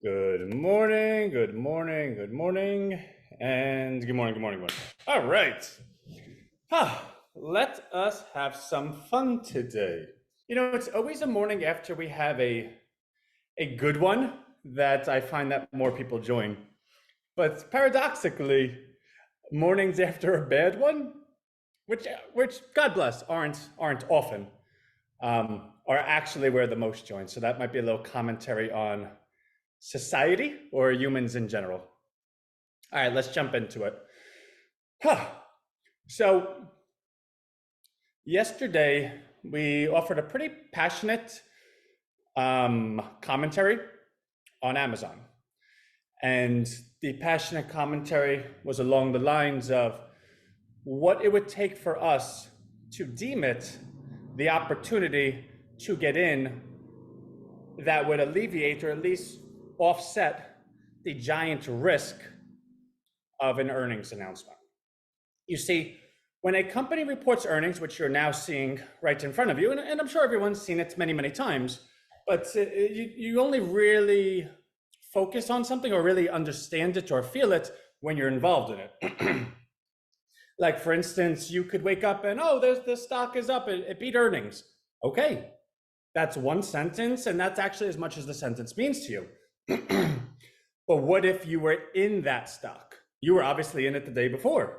Good morning, good morning, good morning, and good morning, good morning, good morning. All right. Let us have some fun today. It's always a morning after we have a good one that I find that more people join. But paradoxically, mornings after a bad one, which God bless, aren't often, are actually where the most join. So that might be a little commentary on society or humans in general. All right, let's jump into it. So, yesterday we offered a pretty passionate commentary on Amazon. And the passionate commentary was along the lines of what it would take for us to deem it the opportunity to get in that would alleviate or at least offset the giant risk of an earnings announcement. You see, when a company reports earnings, which you're now seeing right in front of you, and I'm sure everyone's seen it many, many times, but you only really focus on something or really understand it or feel it when you're involved in it. Like, for instance, you could wake up and, oh, the stock is up, it beat earnings. Okay, that's one sentence, and that's actually as much as the sentence means to you. But what if you were in that stock? You were obviously in it the day before.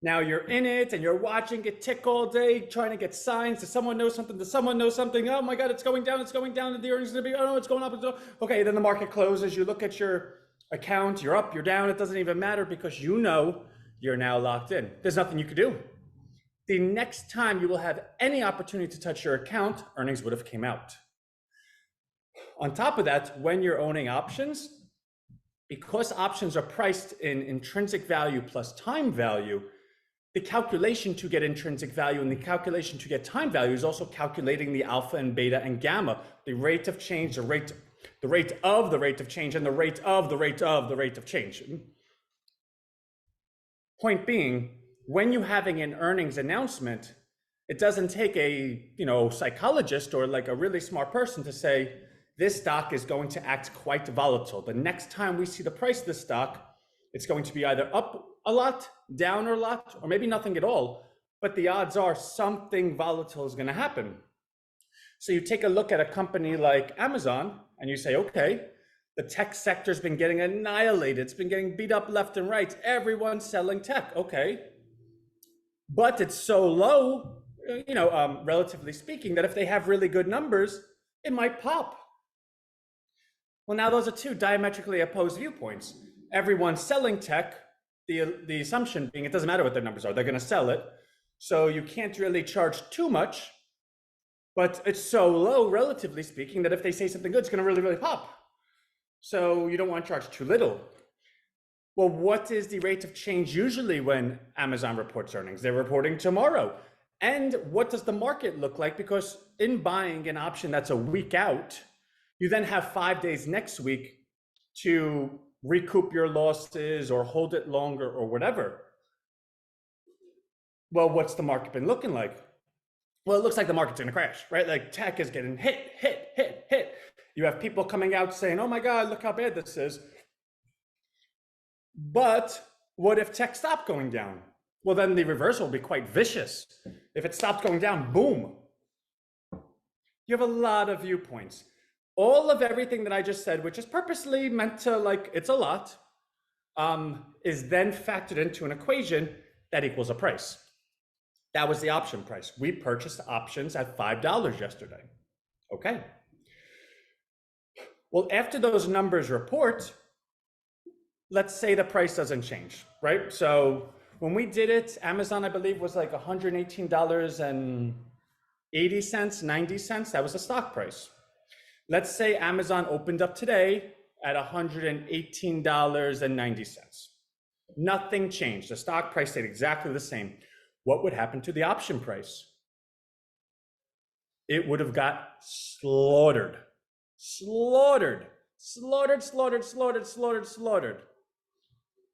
Now you're in it and you're watching it tick all day, trying to get signs. Does someone know something? Does someone know something? Oh my God, it's going down, and the earnings are gonna be, oh no, it's going up. Okay, then the market closes. You look at your account, you're up, you're down. It doesn't even matter because you know you're now locked in. There's nothing you could do. The next time you will have any opportunity to touch your account, earnings would have came out. On top of that, when you're owning options, because options are priced in intrinsic value plus time value, the calculation to get intrinsic value and the calculation to get time value is also calculating the alpha and beta and gamma, the rate of change, the rate of the rate of change, and the rate of the rate of the rate of change. Point being, when you're having an earnings announcement, it doesn't take a psychologist or like a really smart person to say this stock is going to act quite volatile. The next time we see the price of this stock, it's going to be either up a lot, down a lot, or maybe nothing at all. But the odds are something volatile is going to happen. So you take a look at a company like Amazon and you say, okay, the tech sector's been getting annihilated. It's been getting beat up left and right. Everyone's selling tech. Okay. But it's so low, relatively speaking, that if they have really good numbers, it might pop. Well, now those are two diametrically opposed viewpoints. Everyone's selling tech, the assumption being it doesn't matter what their numbers are, they're going to sell it. So you can't really charge too much, but it's so low, relatively speaking, that if they say something good, it's going to really, really pop. So you don't want to charge too little. Well, what is the rate of change usually when Amazon reports earnings? They're reporting tomorrow. And what does the market look like? Because in buying an option that's a week out, you then have 5 days next week to recoup your losses or hold it longer or whatever. Well, what's the market been looking like? Well, it looks like the market's gonna crash, right? Like tech is getting hit. You have people coming out saying, oh my God, look how bad this is. But what if tech stopped going down? Well, then the reversal will be quite vicious. If it stopped going down, boom. You have a lot of viewpoints. All of everything that I just said, which is purposely meant to, like, it's a lot, is then factored into an equation that equals a price. That was the option price. We purchased options at $5 yesterday. Okay. Well, after those numbers report, let's say the price doesn't change, right? So when we did it, Amazon, I believe, was like $118.80, 90 cents. That was the stock price. Let's say Amazon opened up today at $118.90. Nothing changed. The stock price stayed exactly the same. What would happen to the option price? It would have got slaughtered.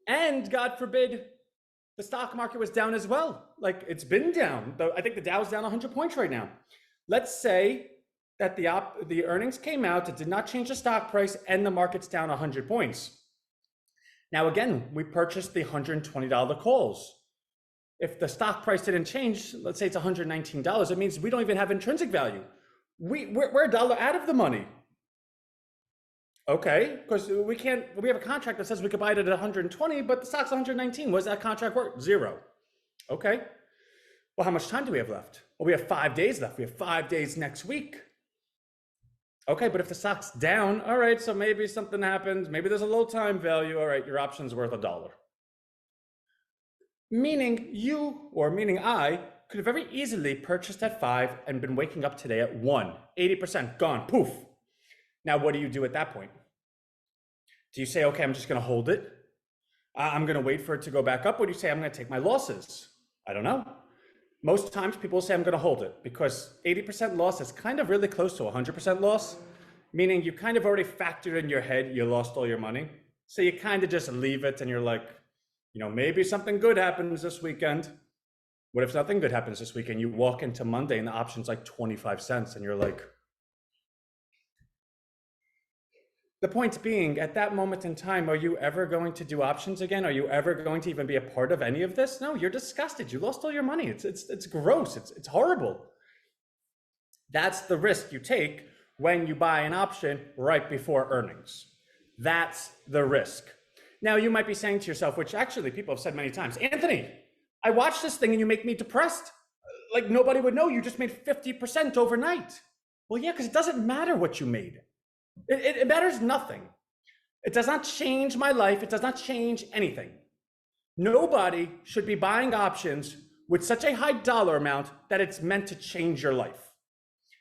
And God forbid, the stock market was down as well. Like, it's been down. I think the Dow's down 100 points right now. Let's say that the earnings came out, it did not change the stock price, and the market's down 100 points. Now, again, we purchased the $120 calls. If the stock price didn't change, let's say it's $119, it means we don't even have intrinsic value. We're a dollar out of the money. Okay, because we have a contract that says we could buy it at 120, but the stock's 119. What does that contract worth? 0. Okay. Well, how much time do we have left? Well, we have 5 days left. We have 5 days next week. Okay, but if the stock's down, all right, so maybe something happens. Maybe there's a low time value. All right, your option's worth $1. Meaning meaning I could have very easily purchased at 5 and been waking up today at 1. 80% gone, poof. Now, what do you do at that point? Do you say, okay, I'm just going to hold it? I'm going to wait for it to go back up? Or do you say, I'm going to take my losses? I don't know. Most times people say I'm going to hold it because 80% loss is kind of really close to 100% loss, meaning you kind of already factored in your head you lost all your money. So you kind of just leave it and you're like, maybe something good happens this weekend. What if nothing good happens this weekend? You walk into Monday and the option's like 25 cents and you're like, the point being, at that moment in time, are you ever going to do options again? Are you ever going to even be a part of any of this? No, you're disgusted. You lost all your money. It's gross. It's horrible. That's the risk you take when you buy an option right before earnings. That's the risk. Now, you might be saying to yourself, which actually people have said many times, Anthony, I watched this thing and you make me depressed. Like nobody would know you just made 50% overnight. Well, yeah, because it doesn't matter what you made. It matters nothing. It does not change my life. It does not change anything. Nobody should be buying options with such a high dollar amount that it's meant to change your life.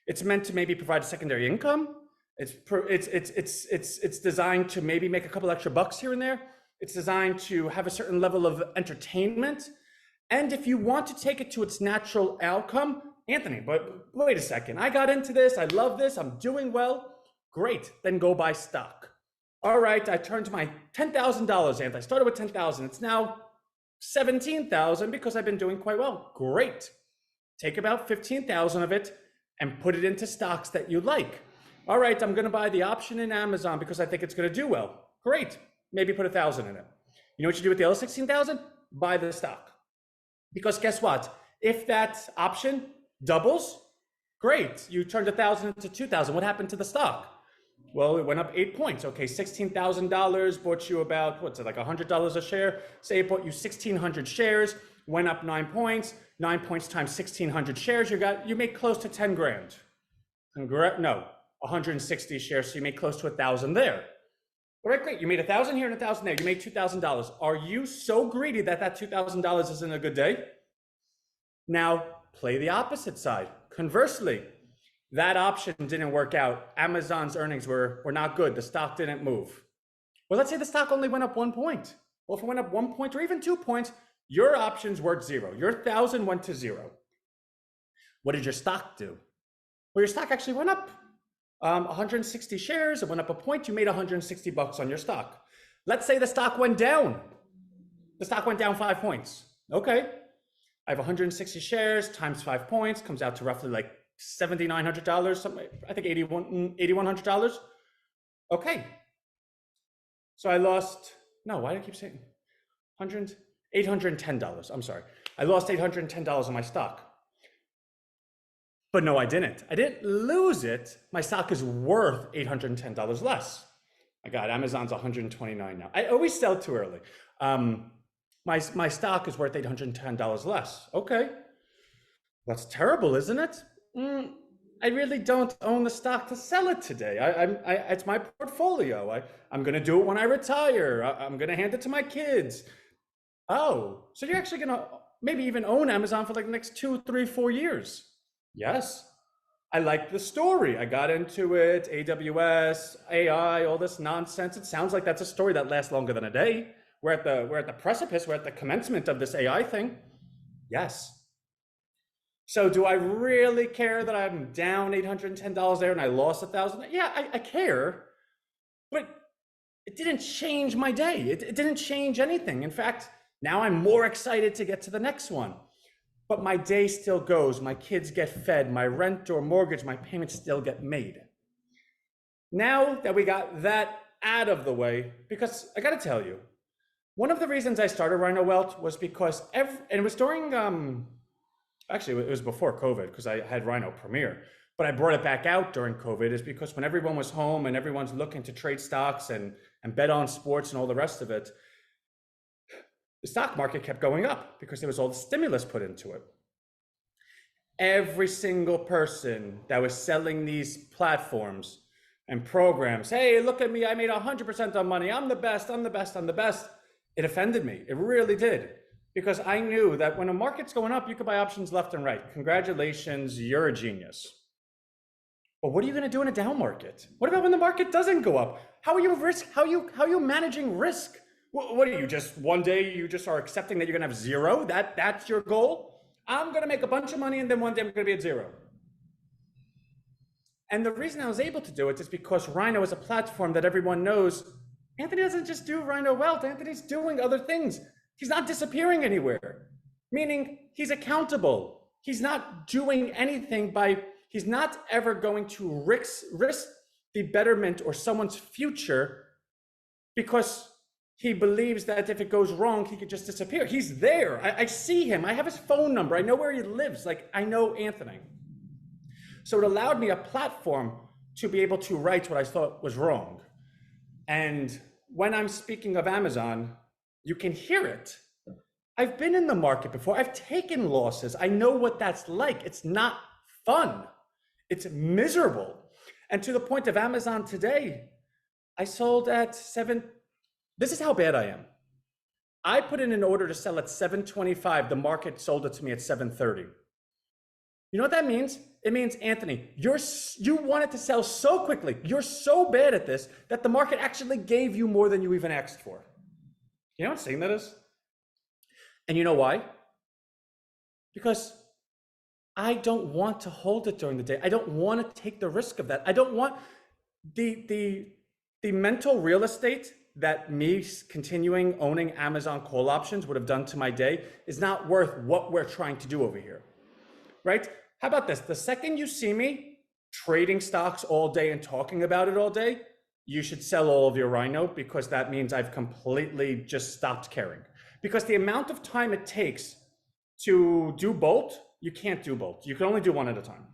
It's meant to maybe provide a secondary income. It's designed to maybe make a couple extra bucks here and there. It's designed to have a certain level of entertainment. And if you want to take it to its natural outcome, Anthony, but wait a second. I got into this. I love this. I'm doing well. Great, then go buy stock. All right, I turned to my $10,000, Anthony. I started with $10,000. It's now $17,000 because I've been doing quite well. Great. Take about $15,000 of it and put it into stocks that you like. All right, I'm going to buy the option in Amazon because I think it's going to do well. Great. Maybe put $1,000 in it. You know what you do with the other $16,000? Buy the stock. Because guess what? If that option doubles, great. You turned $1,000 into $2,000. What happened to the stock? Well, it went up 8 points. Okay, $16,000 bought you about, what's it, like $100 a share? Say it bought you 1,600 shares, went up 9 points. 9 points times 1,600 shares, you make close to 10 grand. No, 160 shares, so you make close to 1,000 there. All right, great. You made 1,000 here and 1,000 there. You made $2,000. Are you so greedy that that $2,000 isn't a good day? Now, play the opposite side. Conversely, that option didn't work out. Amazon's earnings were not good. The stock didn't move. Well, let's say the stock only went up 1 point. Well, if it went up 1 point or even 2 points, your option's worth 0. Your 1,000 went to 0. What did your stock do? Well, your stock actually went up 160 shares. It went up 1 point. You made 160 bucks on your stock. Let's say the stock went down. The stock went down 5 points. Okay. I have 160 shares times 5 points, comes out to roughly like $7,900, something, I think $8,100. Okay. So I lost, no, why do I keep saying $810? I'm sorry. I lost $810 on my stock. But no, I didn't. I didn't lose it. My stock is worth $810 less. My God, Amazon's 129 now. I always sell too early. My stock is worth $810 less. Okay. That's terrible, isn't it? I really don't own the stock to sell it today. It's my portfolio. I'm going to do it when I retire. I'm going to hand it to my kids. Oh, so you're actually going to maybe even own Amazon for like the next 2, 3, 4 years. Yes. I like the story. I got into it, AWS, AI, all this nonsense. It sounds like that's a story that lasts longer than a day. We're at the precipice. We're at the commencement of this AI thing. Yes. So do I really care that I'm down $810 there and I lost 1,000? Yeah, I care, but it didn't change my day. It didn't change anything. In fact, now I'm more excited to get to the next one. but my day still goes. My kids get fed, my rent or mortgage, my payments still get made. Now that we got that out of the way, because I got to tell you, one of the reasons I started RHINOWealth was because and it was during, actually it was before COVID because I had Rhino Premier, but I brought it back out during COVID is because when everyone was home and everyone's looking to trade stocks and bet on sports and all the rest of it, the stock market kept going up because there was all the stimulus put into it. Every single person that was selling these platforms and programs, hey, look at me, I made 100% on money, I'm the best, I'm the best, I'm the best. It offended me, it really did. Because I knew that when a market's going up, you could buy options left and right. Congratulations, you're a genius. But what are you gonna do in a down market? What about when the market doesn't go up? How are you managing risk? What are you just, one day you just are accepting that you're gonna have zero? That's your goal? I'm gonna make a bunch of money and then one day I'm gonna be at zero. And the reason I was able to do it is because Rhino is a platform that everyone knows. Anthony doesn't just do RHINOWealth, Anthony's doing other things. He's not disappearing anywhere, meaning he's accountable. He's not doing anything he's not ever going to risk the betterment or someone's future because he believes that if it goes wrong, he could just disappear. He's there, I see him, I have his phone number, I know where he lives, like I know Anthony. So it allowed me a platform to be able to write what I thought was wrong. And when I'm speaking of Amazon, you can hear it. I've been in the market before. I've taken losses. I know what that's like. It's not fun. It's miserable. And to the point of Amazon today, I sold at this is how bad I am. I put in an order to sell at 725. The market sold it to me at 730. You know what that means? It means, Anthony, you wanted to sell so quickly. You're so bad at this that the market actually gave you more than you even asked for. You know what saying that is? And you know why? Because I don't want to hold it during the day. I don't want to take the risk of that. I don't want the mental real estate that me continuing owning Amazon call options would have done to my day is not worth what we're trying to do over here, right? How about this? The second you see me trading stocks all day and talking about it all day, you should sell all of your Rhino because that means I've completely just stopped caring. Because the amount of time it takes to do both, you can't do both. You can only do one at a time.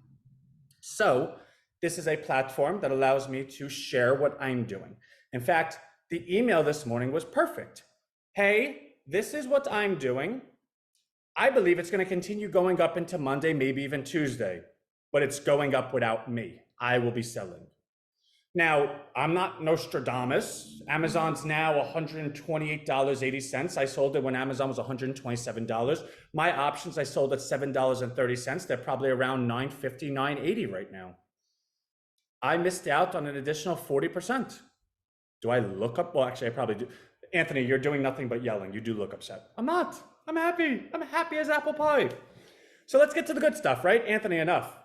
So this is a platform that allows me to share what I'm doing. In fact, the email this morning was perfect. Hey, this is what I'm doing. I believe it's going to continue going up into Monday, maybe even Tuesday, but it's going up without me. I will be selling. Now, I'm not Nostradamus. Amazon's now $128.80. I sold it when Amazon was $127. My options I sold at $7.30. They're probably around $9.50, $9.80 right now. I missed out on an additional 40%. Do I look up? Well, actually, I probably do. Anthony, you're doing nothing but yelling. You do look upset. I'm not. I'm happy. I'm happy as apple pie. So let's get to the good stuff, right? Anthony, enough.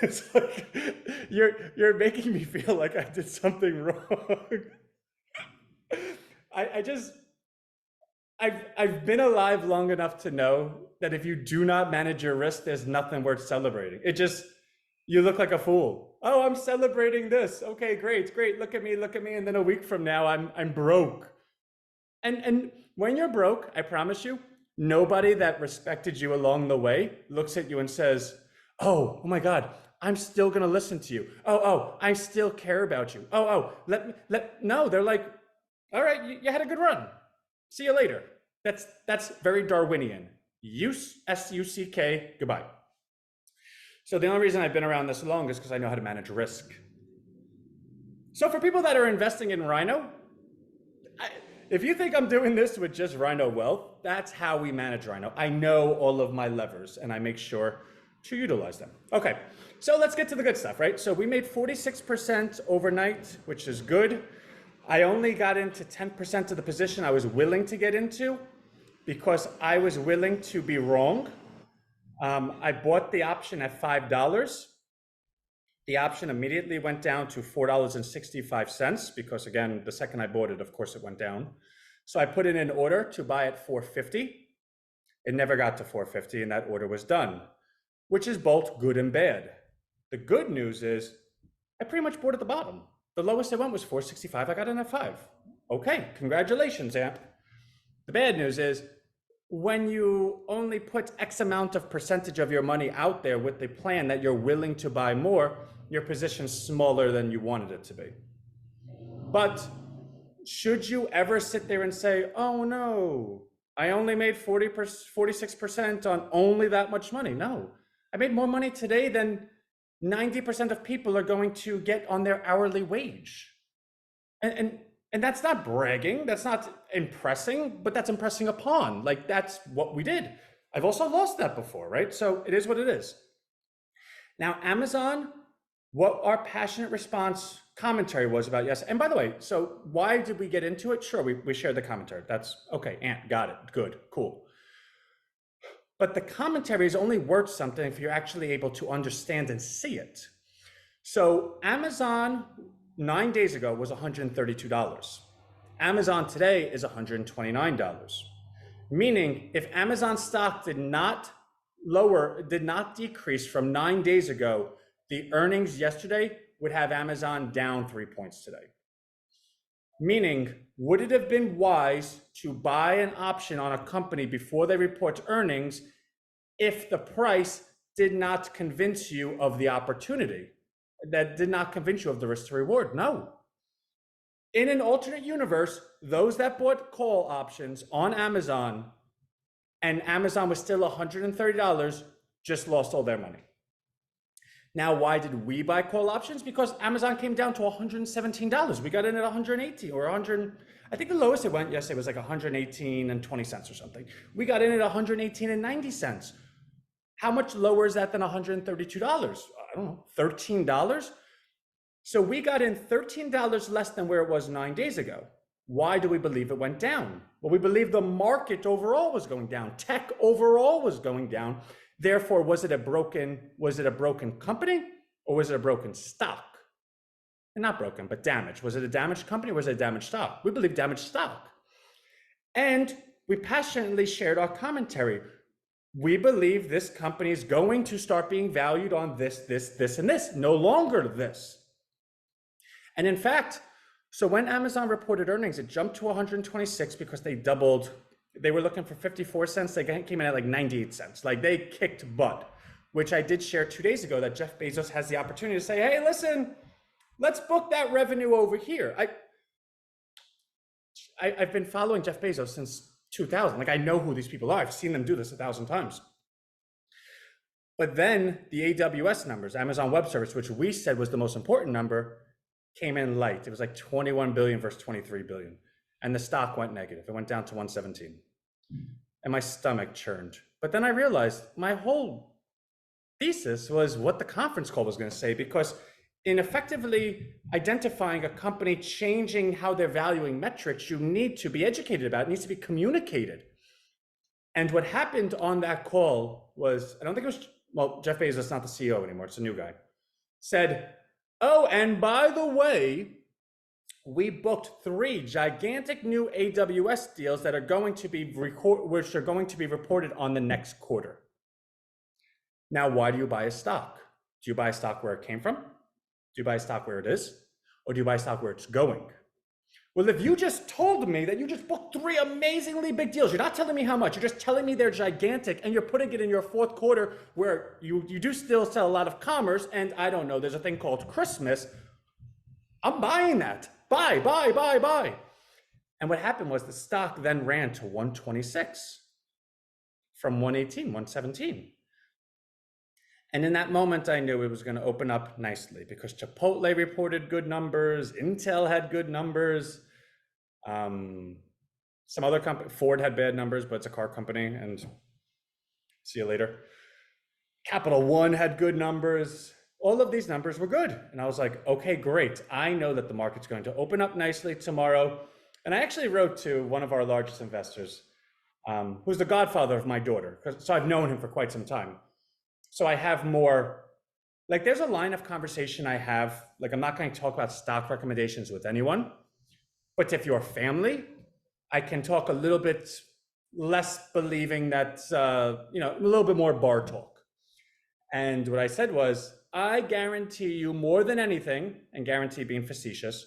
It's like you're making me feel like I did something wrong. I've been alive long enough to know that if you do not manage your risk, there's nothing worth celebrating. You look like a fool. Oh, I'm celebrating this. Okay, great. Look at me. And then a week from now, I'm broke. And when you're broke, I promise you, nobody that respected you along the way looks at you and says, oh my God, I'm still gonna listen to you. Oh, I still care about you. No, they're like, all right, you had a good run. See you later. That's very Darwinian. Use, S-U-C-K, goodbye. So the only reason I've been around this long is because I know how to manage risk. So for people that are investing in Rhino, if you think I'm doing this with just RHINOWealth, that's how we manage Rhino. I know all of my levers and I make sure to utilize them. Okay, so let's get to the good stuff, right? So we made 46% overnight, which is good. I only got into 10% of the position I was willing to get into because I was willing to be wrong. I bought the option at $5. The option immediately went down to $4.65 because, again, the second I bought it, of course, it went down. So I put in an order to buy at $4.50. It never got to 450 and that order was done, which is both good and bad. The good news is I pretty much bought at the bottom. The lowest I went was 465. I got in at 5. Okay, congratulations, Amp. The bad news is when you only put X amount of percentage of your money out there with the plan that you're willing to buy more, your position's smaller than you wanted it to be. But should you ever sit there and say, oh no, I only made 46% on only that much money? No, I made more money today than 90% of people are going to get on their hourly wage. And that's not bragging, that's not impressing, but that's impressing upon. Like, that's what we did. I've also lost that before, right? So it is what it is. Now, Amazon, what our passionate response commentary was about, yes. And by the way, so why did we get into it? Sure, we shared the commentary. That's okay, Ant, got it, good, cool. But the commentary is only worth something if you're actually able to understand and see it. So Amazon 9 days ago was $132. Amazon today is $129. Meaning if Amazon stock did not decrease from 9 days ago, the earnings yesterday would have Amazon down 3 points today. Meaning, would it have been wise to buy an option on a company before they report earnings if the price did not convince you of the opportunity? That did not convince you of the risk to reward? No. In an alternate universe, those that bought call options on Amazon and Amazon was still $130 just lost all their money. Now, why did we buy call options? Because Amazon came down to $117. We got in at 118 or 100. I think the lowest it went yesterday was like 118 and 20 cents or something. We got in at 118 and 90 cents. How much lower is that than $132? I don't know, $13? So we got in $13 less than where it was 9 days ago. Why do we believe it went down? Well, we believe the market overall was going down. Tech overall was going down. Therefore, was it a broken company or was it a broken stock? And not broken, but damaged. Was it a damaged company or was it a damaged stock? We believe damaged stock. And we passionately shared our commentary. We believe this company is going to start being valued on this, and this, no longer this. And in fact, so when Amazon reported earnings, it jumped to 126 because they doubled. They were looking for 54 cents. They came in at like 98 cents. Like, they kicked butt, which I did share 2 days ago that Jeff Bezos has the opportunity to say, hey, listen, let's book that revenue over here. I've been following Jeff Bezos since 2000. Like, I know who these people are. I've seen them do this 1,000 times. But then the AWS numbers, Amazon Web Service, which we said was the most important number, came in light. It was like 21 billion versus 23 billion. And the stock went negative. It went down to 117. And my stomach churned. But then I realized my whole thesis was what the conference call was going to say, because in effectively identifying a company changing how they're valuing metrics, you need to be educated about it. It needs to be communicated. And what happened on that call was, I don't think it was, well, Jeff Bezos is not the CEO anymore, it's a new guy, said, oh, and by the way, we booked 3 gigantic new AWS deals that are going to be reported on the next quarter. Now, why do you buy a stock? Do you buy a stock where it came from? Do you buy a stock where it is? Or do you buy a stock where it's going? Well, if you just told me that you just booked 3 amazingly big deals, you're not telling me how much, you're just telling me they're gigantic, and you're putting it in your fourth quarter where you do still sell a lot of commerce, and I don't know, there's a thing called Christmas, I'm buying that. Buy. And what happened was the stock then ran to 126 from 118, 117. And in that moment, I knew it was going to open up nicely because Chipotle reported good numbers, Intel had good numbers, some other company, Ford had bad numbers, but it's a car company, and see you later. Capital One had good numbers. All of these numbers were good. And I was like, okay, great. I know that the market's going to open up nicely tomorrow. And I actually wrote to one of our largest investors, who's the godfather of my daughter. So I've known him for quite some time. So I have more, like, there's a line of conversation I have, like, I'm not going to talk about stock recommendations with anyone, but if you're family, I can talk a little bit less believing that, a little bit more bar talk. And what I said was, I guarantee you more than anything, and guarantee being facetious,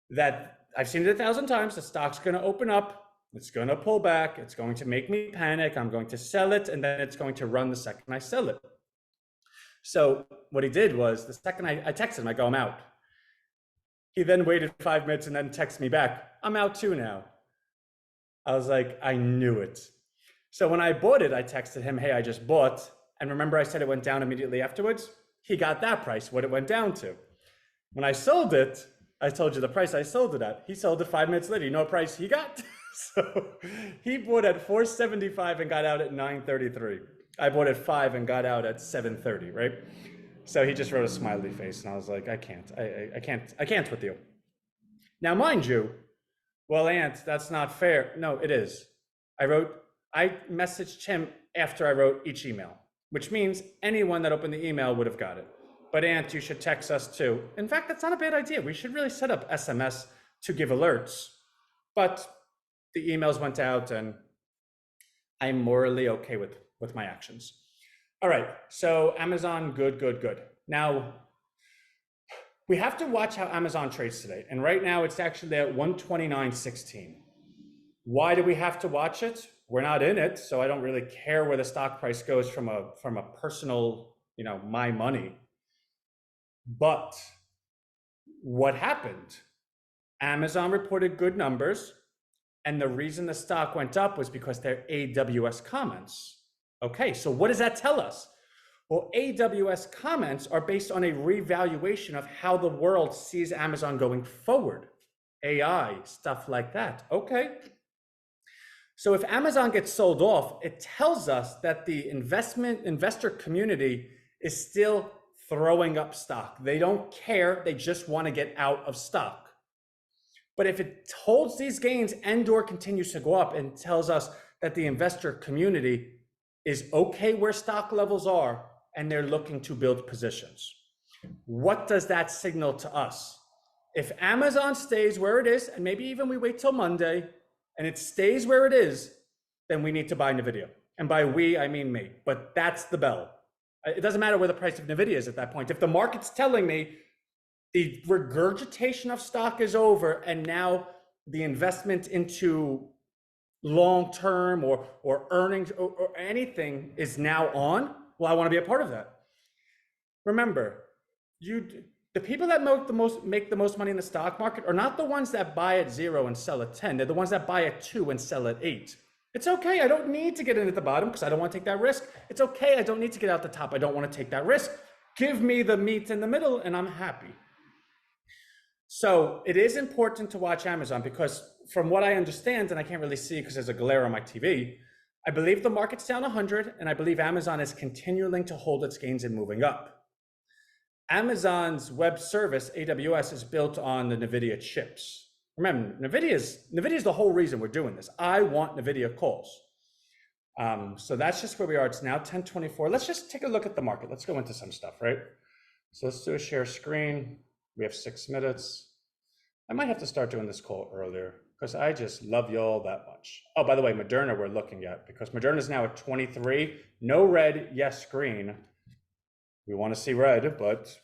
that I've seen it 1,000 times, the stock's going to open up, it's going to pull back, it's going to make me panic, I'm going to sell it, and then it's going to run the second I sell it. So what he did was, the second I texted him, I go, I'm out. He then waited 5 minutes and then texted me back, I'm out too now. I was like, I knew it. So when I bought it, I texted him, hey, I just bought. And remember I said it went down immediately afterwards? He got that price, what it went down to. When I sold it, I told you the price I sold it at. He sold it 5 minutes later. You know what price he got? So he bought at 475 and got out at 933. I bought at 5 and got out at 730, right? So he just wrote a smiley face, and I was like, I can't with you. Now, mind you, well, Ant, that's not fair. No, it is. I messaged him after I wrote each email, which means anyone that opened the email would have got it. But Ant, you should text us too. In fact, that's not a bad idea. We should really set up SMS to give alerts. But the emails went out, and I'm morally okay with my actions. All right, so Amazon, good. Now, we have to watch how Amazon trades today. And right now it's actually at 129.16. Why do we have to watch it? We're not in it, so I don't really care where the stock price goes from a personal, my money. But what happened? Amazon reported good numbers, and the reason the stock went up was because their AWS comments. Okay, so what does that tell us? Well, AWS comments are based on a revaluation of how the world sees Amazon going forward. AI, stuff like that. Okay. So if Amazon gets sold off, it tells us that the investor community is still throwing up stock. They don't care. They just want to get out of stock. But if it holds these gains and/or continues to go up and tells us that the investor community is okay where stock levels are and they're looking to build positions, what does that signal to us? If Amazon stays where it is, and maybe even we wait till Monday, and it stays where it is, then we need to buy NVIDIA. And by we, I mean me, but that's the bell. It doesn't matter where the price of NVIDIA is at that point. If the market's telling me the regurgitation of stock is over and now the investment into long-term or earnings or anything is now on, well, I want to be a part of that. Remember, the people that make the most money in the stock market are not the ones that buy at 0 and sell at 10. They're the ones that buy at 2 and sell at 8. It's okay. I don't need to get in at the bottom because I don't want to take that risk. It's okay. I don't need to get out the top. I don't want to take that risk. Give me the meat in the middle and I'm happy. So it is important to watch Amazon because from what I understand, and I can't really see because there's a glare on my TV, I believe the market's down 100 and I believe Amazon is continuing to hold its gains and moving up. Amazon's web service, AWS, is built on the NVIDIA chips. Remember, NVIDIA is the whole reason we're doing this. I want NVIDIA calls. So that's just where we are. It's now 10:24. Let's just take a look at the market. Let's go into some stuff, right? So let's do a share screen. We have 6 minutes. I might have to start doing this call earlier because I just love y'all that much. Oh, by the way, Moderna we're looking at because Moderna is now at 23. No red, yes green. We want to see red, but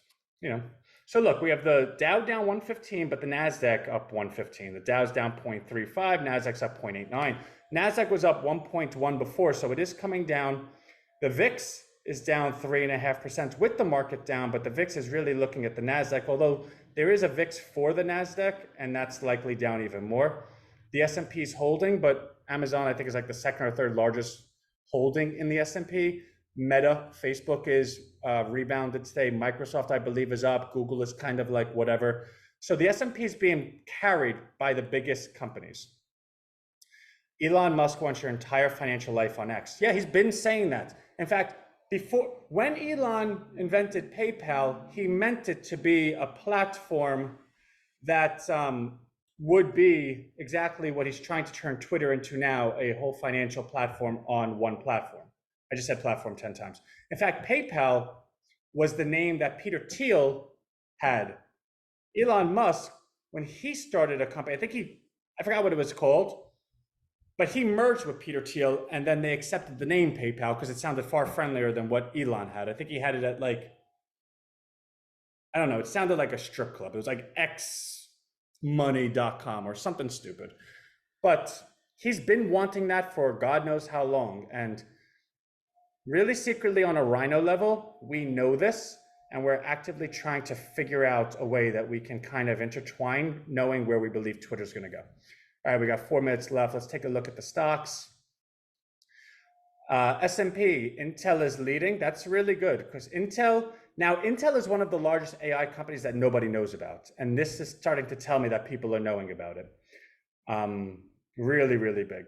So look, we have the Dow down 115, but the NASDAQ up 115. The Dow's down 0.35, NASDAQ's up 0.89. NASDAQ was up 1.1 before, so it is coming down. The VIX is down 3.5% with the market down, but the VIX is really looking at the NASDAQ, although there is a VIX for the NASDAQ, and that's likely down even more. The S&P is holding, but Amazon, I think, is like the second or third largest holding in the S&P. Meta, Facebook is rebounded today. Microsoft, I believe, is up. Google is kind of like whatever. So the S&P is being carried by the biggest companies. Elon Musk wants your entire financial life on X. Yeah, he's been saying that. In fact, when Elon invented PayPal, he meant it to be a platform that would be exactly what he's trying to turn Twitter into now, a whole financial platform on one platform. I just said platform 10 times. In fact, PayPal was the name that Peter Thiel had. Elon Musk, when he started a company, I forgot what it was called, but he merged with Peter Thiel, and then they accepted the name PayPal because it sounded far friendlier than what Elon had. I think he had it at like, I don't know, it sounded like a strip club. It was like xmoney.com or something stupid. But he's been wanting that for God knows how long. And really secretly on a Rhino level, we know this, and we're actively trying to figure out a way that we can kind of intertwine, knowing where we believe Twitter's going to go. All right, we got 4 minutes left. Let's take a look at the stocks. S&P, Intel is leading. That's really good because Intel is one of the largest AI companies that nobody knows about. And this is starting to tell me that people are knowing about it. Really, really big.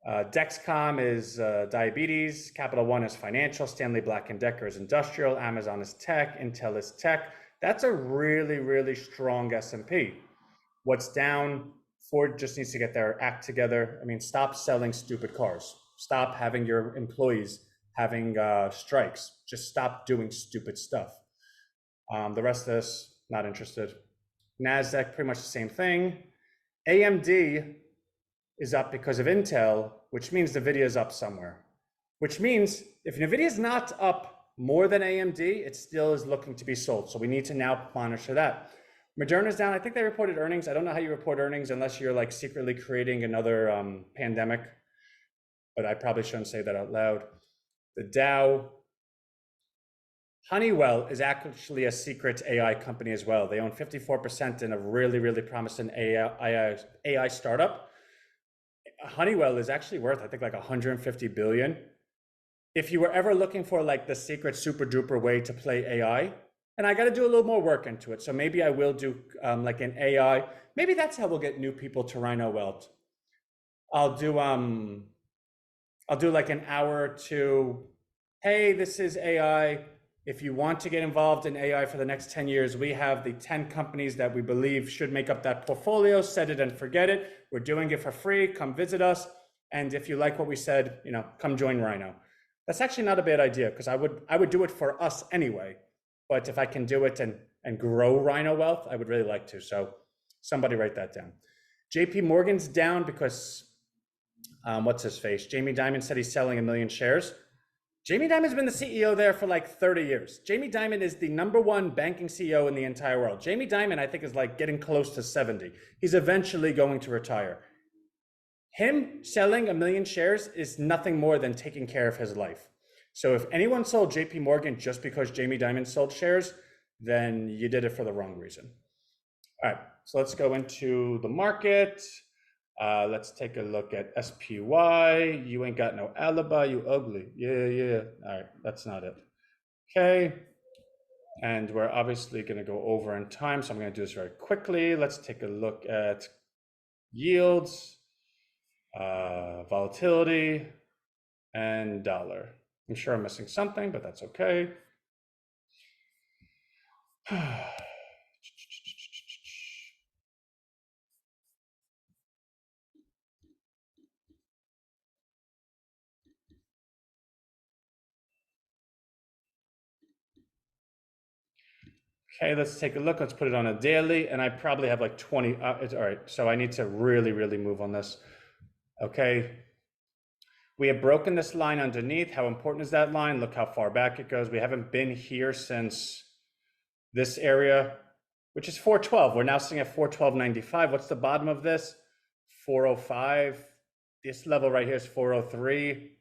Dexcom is diabetes, Capital One is financial, Stanley Black & Decker is industrial, Amazon is tech, Intel is tech. That's a really, really strong S&P. What's down? Ford just needs to get their act together. I mean, stop selling stupid cars. Stop having your employees having strikes. Just stop doing stupid stuff. The rest of this, not interested. NASDAQ, pretty much the same thing. AMD is up because of Intel, which means NVIDIA is up somewhere. Which means if NVIDIA is not up more than AMD, it still is looking to be sold. So we need to now monitor that. Moderna's down. I think they reported earnings. I don't know how you report earnings unless you're like secretly creating another pandemic, but I probably shouldn't say that out loud. The Dow. Honeywell is actually a secret AI company as well. They own 54% in a really, really promising AI startup. Honeywell is actually worth, I think, like 150 billion. If you were ever looking for like the secret super duper way to play AI, and I got to do a little more work into it. So maybe I will do like an AI. Maybe that's how we'll get new people to RHINOWealth. I'll do like an hour or two. Hey, this is AI. If you want to get involved in AI for the next 10 years, we have the 10 companies that we believe should make up that portfolio. Set it and forget it. We're doing it for free. Come visit us. And if you like what we said, come join Rhino. That's actually not a bad idea because I would do it for us anyway. But if I can do it and grow RHINOWealth, I would really like to. So somebody write that down. JP Morgan's down because what's his face? Jamie Dimon said he's selling 1 million shares. Jamie Dimon's been the CEO there for like 30 years. Jamie Dimon is the #1 banking CEO in the entire world. Jamie Dimon, I think, is like getting close to 70. He's eventually going to retire. Him selling 1 million shares is nothing more than taking care of his life. So if anyone sold JP Morgan just because Jamie Dimon sold shares, then you did it for the wrong reason. All right, so let's go into the market. Let's take a look at SPY. You ain't got no alibi, you ugly. Yeah. All right, that's not it. Okay, and we're obviously gonna go over in time, so I'm gonna do this very quickly. Let's take a look at yields, volatility, and dollar. I'm sure I'm missing something, but that's okay. Okay, let's take a look. Let's put it on a daily, and I probably have like 20. All right, so I need to really, really move on this. Okay, we have broken this line underneath. How important is that line? Look how far back it goes. We haven't been here since this area, which is 412. We're now sitting at 412.95. What's the bottom of this? 405. This level right here is 403.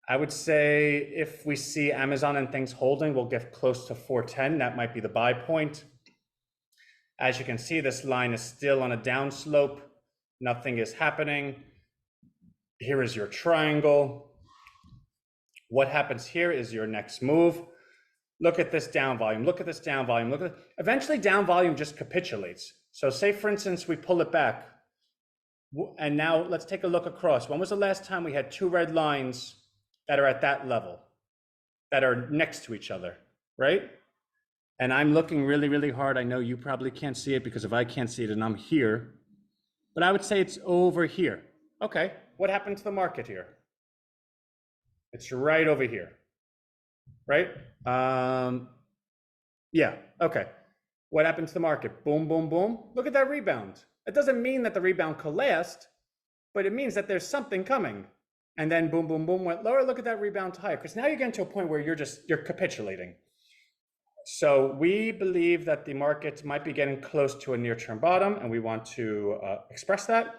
I would say if we see Amazon and things holding, we'll get close to 410. That might be the buy point. As you can see, this line is still on a downslope. Nothing is happening. Here is your triangle. What happens here is your next move. Look at this down volume. Look at this down volume. Look at eventually down volume just capitulates. So say, for instance, we pull it back. And now let's take a look across. When was the last time we had 2 red lines that are at that level, that are next to each other, right? And I'm looking really, really hard. I know you probably can't see it because if I can't see it and I'm here, but I would say it's over here. Okay, what happened to the market here? It's right over here, right? Yeah, okay. What happened to the market? Boom, boom, boom. Look at that rebound. It doesn't mean that the rebound collapsed. but it means that there's something coming. And then boom, boom, boom, went lower. Look at that rebound to higher. Because now you're getting to a point where you're capitulating. So we believe that the market might be getting close to a near-term bottom, and we want to express that.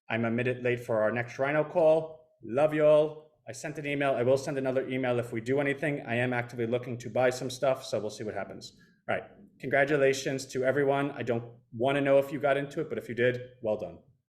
I'm a minute late for our next Rhino call. Love you all. I sent an email. I will send another email if we do anything. I am actively looking to buy some stuff, so we'll see what happens. All right. Congratulations to everyone. I don't want to know if you got into it, but if you did, well done.